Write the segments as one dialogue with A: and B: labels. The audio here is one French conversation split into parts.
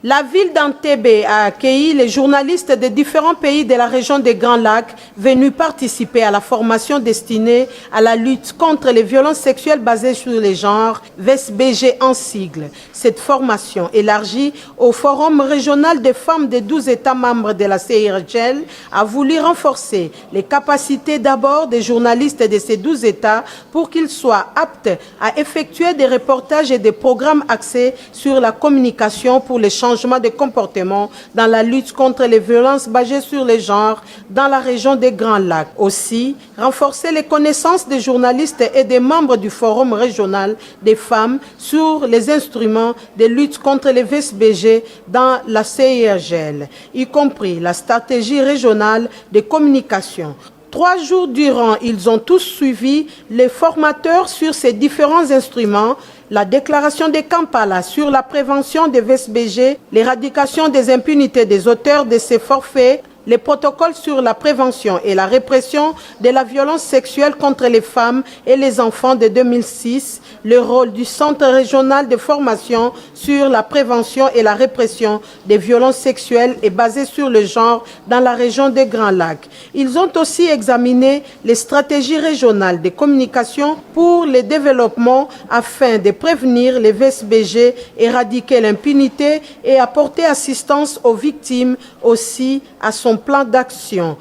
A: La ville d'Entebbe a accueilli les journalistes de différents pays de la région des Grands Lacs venus participer à la formation destinée à la lutte contre les violences sexuelles basées sur les genres, VSBG en sigle. Cette formation élargie au Forum régional des femmes des 12 États membres de la CIRGL a voulu renforcer les capacités d'abord des journalistes de ces 12 États pour qu'ils soient aptes à effectuer des reportages et des programmes axés sur la communication pour les changements de comportement dans la lutte contre les violences basées sur les genres dans la région des Grands Lacs. Aussi, renforcer les connaissances des journalistes et des membres du Forum régional des femmes sur les instruments de lutte contre les VSBG dans la CIRGL, y compris la stratégie régionale de communication. 3 jours durant, ils ont tous suivi les formateurs sur ces différents instruments, la déclaration de Kampala sur la prévention des VSBG, l'éradication des impunités des auteurs de ces forfaits, les protocoles sur la prévention et la répression de la violence sexuelle contre les femmes et les enfants de 2006, le rôle du Centre régional de formation sur la prévention et la répression des violences sexuelles et basées sur le genre dans la région des Grands Lacs. Ils ont aussi examiné les stratégies régionales de communication pour le développement afin de prévenir les VSBG, éradiquer l'impunité et apporter assistance aux victimes aussi à son plan d'action.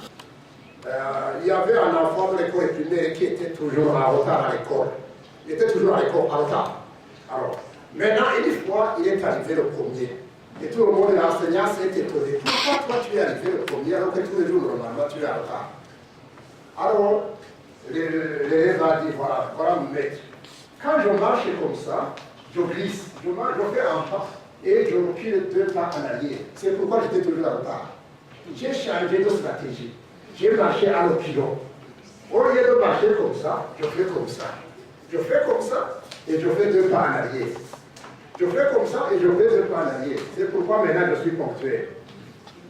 B: Il y avait un enfant de l'école primaire qui était toujours en retard à l'école. Il était toujours à l'école en retard. Alors, maintenant, une fois, il est arrivé le premier. Et tout le monde, l'enseignant, s'est étonné. Pourquoi toi tu es arrivé le premier alors que tous les jours, normalement, tu es en retard? Alors, l'élève a dit, voilà mon maître. Quand je marche comme ça, je glisse, je fais un pas et je recule 2 pas en arrière. C'est pourquoi j'étais toujours en retard. J'ai changé de stratégie. J'ai marché à l'opinion. Au lieu de marcher comme ça, je fais comme ça. Je fais comme ça et je fais 2 pas en arrière. Je fais comme ça et je fais 2 pas en arrière. C'est pourquoi maintenant je suis ponctuel.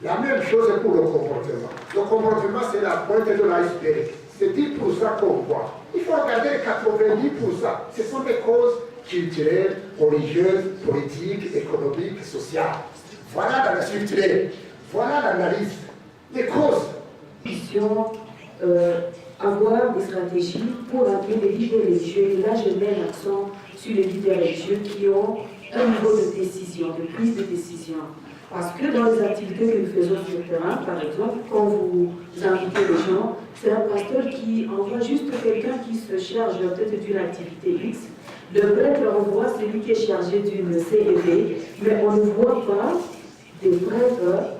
B: La même chose pour le comportement. Le comportement, c'est la pointe de l'iceberg. C'est 10% qu'on voit. Il faut regarder les 90%. Ce sont des causes culturelles, religieuses, politiques, économiques, sociales. Voilà la structure. Voilà l'analyse des causes.
C: Avoir des stratégies pour amener les leaders religieux. Et là, je mets l'accent sur les leaders religieux qui ont un niveau de décision, de prise de décision. Parce que dans les activités que nous faisons sur le terrain, par exemple, quand vous invitez les gens, c'est un pasteur qui envoie juste quelqu'un qui se charge peut-être d'une activité X. Le prêtre envoie celui qui est chargé d'une CEV, mais on ne voit pas des prêtres,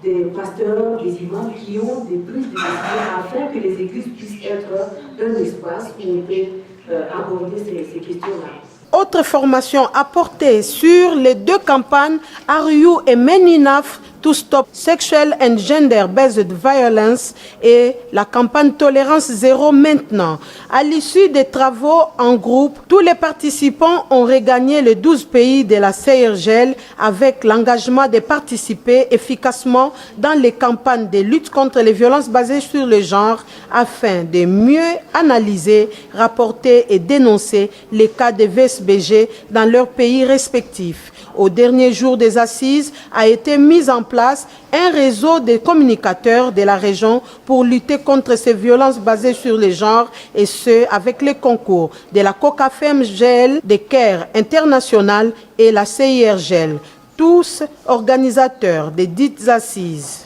C: des pasteurs, des imams qui ont des prises de décision afin que les églises puissent être un espace où on peut aborder ces questions-là.
A: Autre formation apportée sur les 2 campagnes Are You et Men Enough to Stop Sexual and Gender-Based Violence et la campagne Tolérance Zéro maintenant. À l'issue des travaux en groupe, tous les participants ont regagné les 12 pays de la CIRGL avec l'engagement de participer efficacement dans les campagnes de lutte contre les violences basées sur le genre afin de mieux analyser, rapporter et dénoncer les cas de VSBG dans leurs pays respectifs. Au dernier jour des assises, a été mis en place un réseau de communicateurs de la région pour lutter contre ces violences basées sur les genres et ce, avec les concours de la COCAFEM-GL, de CARE International et la CIRGL, tous organisateurs des dites assises.